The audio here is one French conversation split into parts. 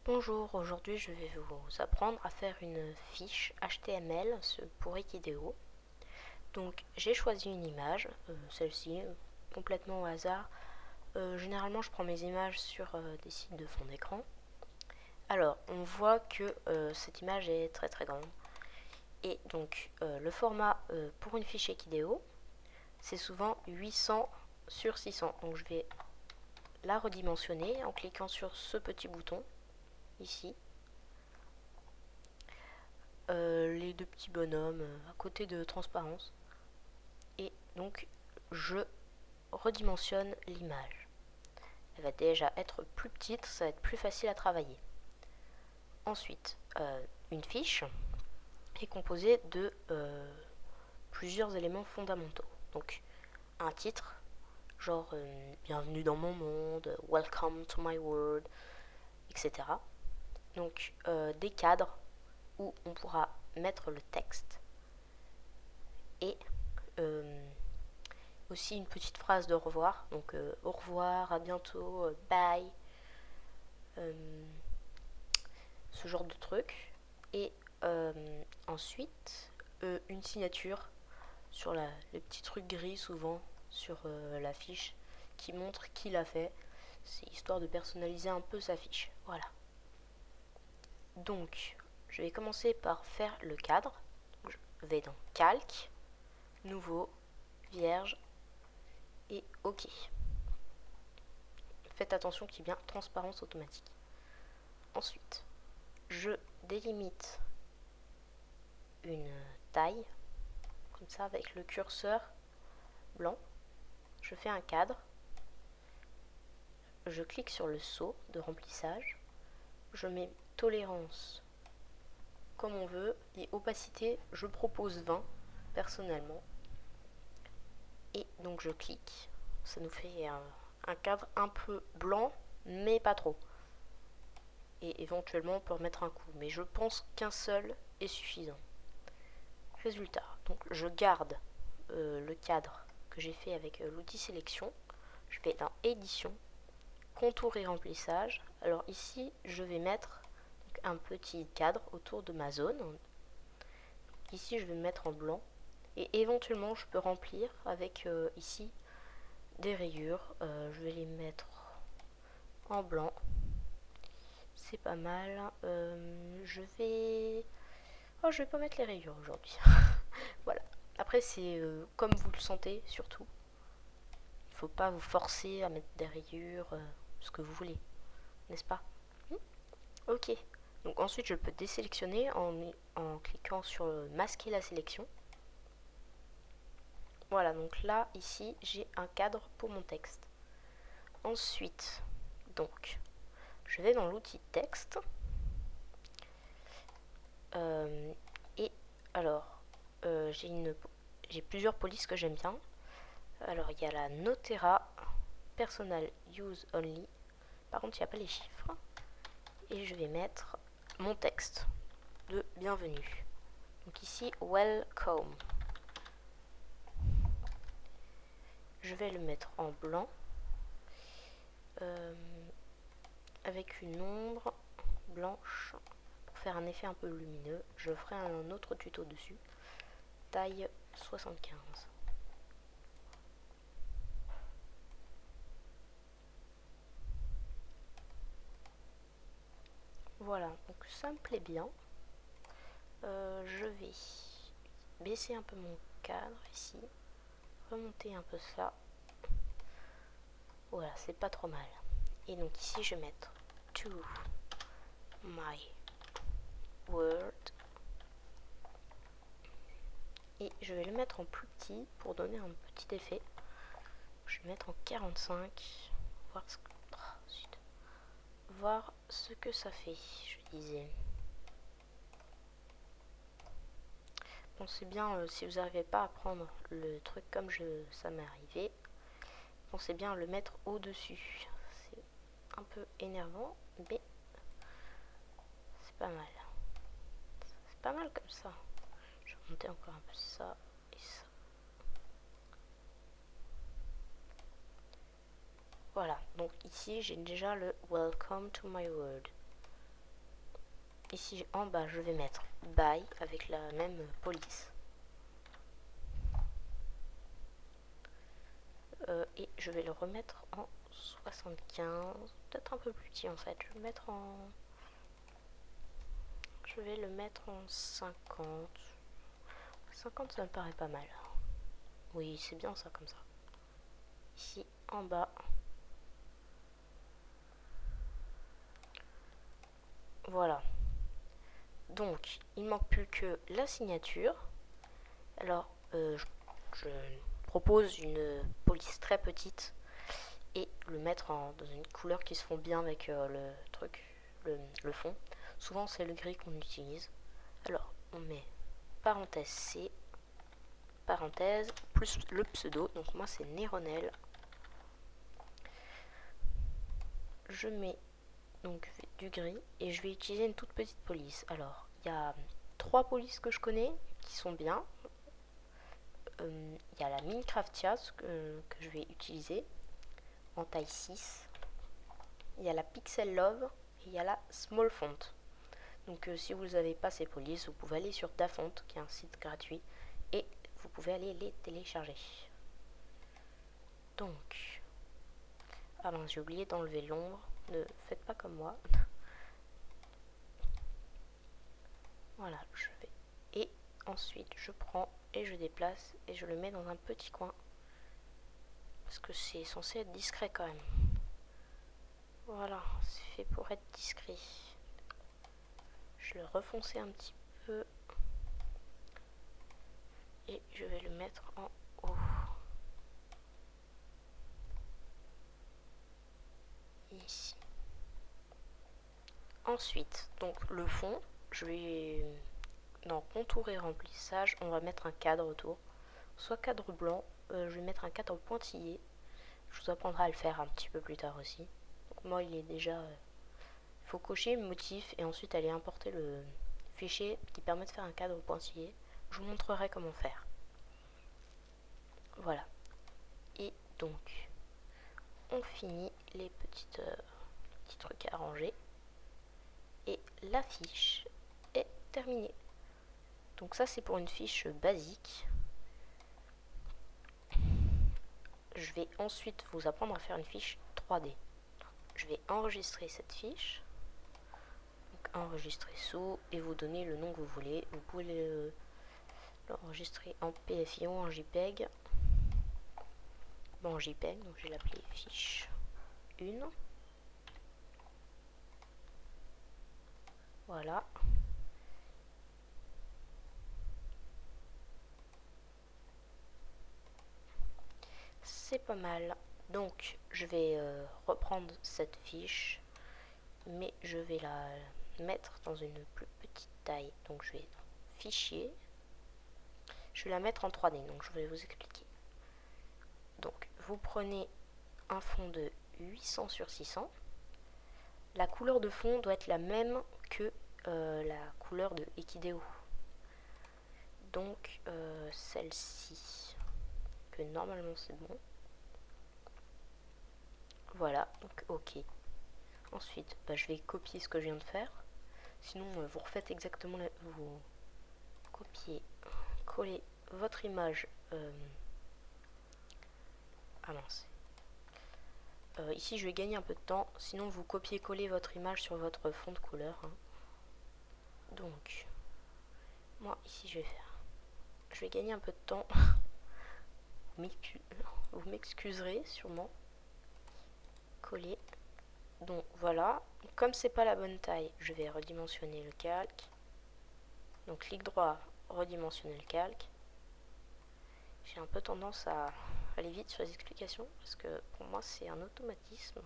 Bonjour, aujourd'hui je vais vous apprendre à faire une fiche HTML pour Equideo. Donc j'ai choisi une image, celle-ci, complètement au hasard. Généralement je prends mes images sur des sites de fond d'écran. Alors on voit que cette image est très très grande. Et donc le format pour une fiche Equideo, c'est souvent 800 sur 600. Donc je vais la redimensionner en cliquant sur ce petit bouton ici. Les deux petits bonhommes à côté de transparence. Et donc je redimensionne l'image. Elle va déjà être plus petite, ça va être plus facile à travailler. Ensuite, une fiche est composée de plusieurs éléments fondamentaux. Donc un titre, genre bienvenue dans mon monde, welcome to my world, etc. Donc des cadres où on pourra mettre le texte et aussi une petite phrase de au revoir, donc au revoir, à bientôt, bye, ce genre de truc. Et ensuite, une signature sur le petit truc gris souvent sur la fiche qui montre qui l'a fait. C'est histoire de personnaliser un peu sa fiche. Voilà. Donc, je vais commencer par faire le cadre. Je vais dans Calque, Nouveau, Vierge et OK. Faites attention qu'il y ait bien transparence automatique. Ensuite, je délimite une taille, comme ça avec le curseur blanc. Je fais un cadre. Je clique sur le sceau de remplissage. Je mets tolérance comme on veut et opacité, je propose 20 personnellement. Et donc je clique. Ça nous fait un cadre un peu blanc, mais pas trop. Et éventuellement on peut remettre un coup, mais je pense qu'un seul est suffisant. Résultat, donc je garde le cadre que j'ai fait avec l'outil sélection. Je vais dans édition, contour et remplissage. Alors ici je vais mettre un petit cadre autour de ma zone. Ici je vais me mettre en blanc et éventuellement je peux remplir avec ici des rayures. Je vais les mettre en blanc, c'est pas mal. Je vais pas mettre les rayures aujourd'hui. Voilà, après c'est comme vous le sentez surtout. Il faut pas vous forcer à mettre des rayures, ce que vous voulez, n'est-ce pas? Ok, donc ensuite je peux désélectionner en cliquant sur masquer la sélection. Voilà, donc là ici j'ai un cadre pour mon texte. Ensuite, donc je vais dans l'outil texte. Et alors j'ai plusieurs polices que j'aime bien. Alors il y a la Notera Personal Use Only. Par contre il n'y a pas les chiffres. Et je vais mettre mon texte de bienvenue. Donc ici welcome. Je vais le mettre en blanc avec une ombre blanche pour faire un effet un peu lumineux. Je ferai un autre tuto dessus. Taille 75. Voilà, donc ça me plaît bien. Je vais baisser un peu mon cadre ici, remonter un peu ça. Voilà, c'est pas trop mal. Et donc ici, je vais mettre to my word. Et je vais le mettre en plus petit pour donner un petit effet. Je vais mettre en 45, voir ce que ça fait, je disais. Pensez bien, si vous n'arrivez pas à prendre le truc comme ça m'est arrivé, pensez bien à le mettre au-dessus. C'est un peu énervant, mais c'est pas mal. C'est pas mal comme ça. Je vais monter encore un peu ça et ça. Voilà, donc ici j'ai déjà le Welcome to my world. ici en bas, je vais mettre by avec la même police. Et je vais le remettre en 75, peut-être un peu plus petit en fait. Je vais le mettre en 50. 50, ça me paraît pas mal. Oui, c'est bien ça comme ça. Ici en bas. Voilà. Donc, il manque plus que la signature. Alors, je propose une police très petite et le mettre dans une couleur qui se fond bien avec le truc, le fond. Souvent, c'est le gris qu'on utilise. Alors, on met parenthèse C, parenthèse, plus le pseudo. Donc, moi, c'est Néronel. Je mets donc du gris et je vais utiliser une toute petite police. Alors, il y a 3 polices que je connais qui sont bien. Il y a la Minecraftia que je vais utiliser en taille 6. Il y a la Pixel Love et il y a la Small Font. Donc si vous n'avez pas ces polices, vous pouvez aller sur Dafont, qui est un site gratuit, et vous pouvez aller les télécharger. Donc, ah mince, j'ai oublié d'enlever l'ombre. Ne faites pas comme moi. Voilà, je vais. Et ensuite, je prends et je déplace et je le mets dans un petit coin. Parce que c'est censé être discret quand même. Voilà, c'est fait pour être discret. Je le refoncer un petit peu. Et je vais le mettre en haut. Ici. Ensuite, donc le fond, je vais dans contour et remplissage, on va mettre un cadre autour. Soit cadre blanc, je vais mettre un cadre pointillé. Je vous apprendrai à le faire un petit peu plus tard aussi. Donc moi, il est déjà... Il faut cocher le motif et ensuite aller importer le fichier qui permet de faire un cadre pointillé. Je vous montrerai comment faire. Voilà. Et donc, on finit les petits trucs à ranger. Et la fiche est terminée. Donc ça, c'est pour une fiche basique. Je vais ensuite vous apprendre à faire une fiche 3D. Je vais enregistrer cette fiche. Donc enregistrer sous et vous donner le nom que vous voulez. Vous pouvez l'enregistrer en PFI ou en JPEG. Bon, en JPEG, donc je vais l'appeler fiche 1. Voilà. C'est pas mal. Donc, je vais reprendre cette fiche, mais je vais la mettre dans une plus petite taille. Donc, je vais dans fichier. Je vais la mettre en 3D, donc je vais vous expliquer. Donc, vous prenez un fond de 800 sur 600. La couleur de fond doit être la même que la couleur de Equideo. Donc, celle-ci, que normalement c'est bon. Voilà, donc ok. Ensuite, je vais copier ce que je viens de faire. Sinon, vous refaites exactement, vous copiez, collez votre image. Ah mince. Ici, je vais gagner un peu de temps. Sinon, vous copiez-collez votre image sur votre fond de couleur. Hein. Donc, moi, ici, je vais gagner un peu de temps. Vous m'excuserez sûrement. Coller. Donc voilà, comme c'est pas la bonne taille, je vais redimensionner le calque. Donc clic droit, redimensionner le calque. J'ai un peu tendance à aller vite sur les explications parce que pour moi c'est un automatisme.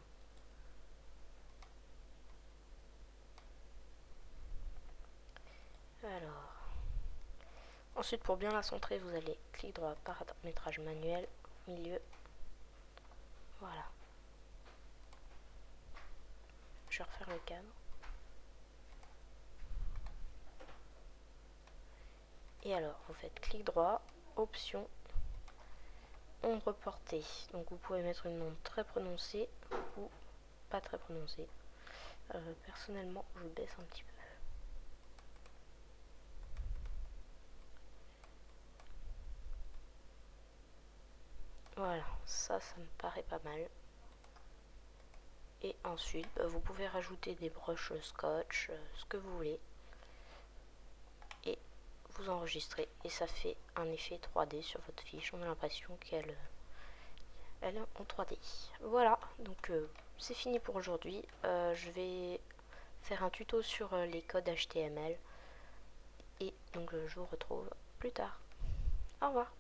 Alors, ensuite pour bien la centrer, vous allez clic droit, paramétrage manuel, milieu. Voilà. Je vais refaire le cadre. Et alors, vous faites clic droit, option, ombre portée. Donc vous pouvez mettre une ombre très prononcée ou pas très prononcée. Personnellement, je baisse un petit peu. Voilà, ça me paraît pas mal. Et ensuite, vous pouvez rajouter des broches scotch, ce que vous voulez. Et vous enregistrez. Et ça fait un effet 3D sur votre fiche. On a l'impression qu'elle est en 3D. Voilà, donc c'est fini pour aujourd'hui. Je vais faire un tuto sur les codes HTML. Et donc je vous retrouve plus tard. Au revoir.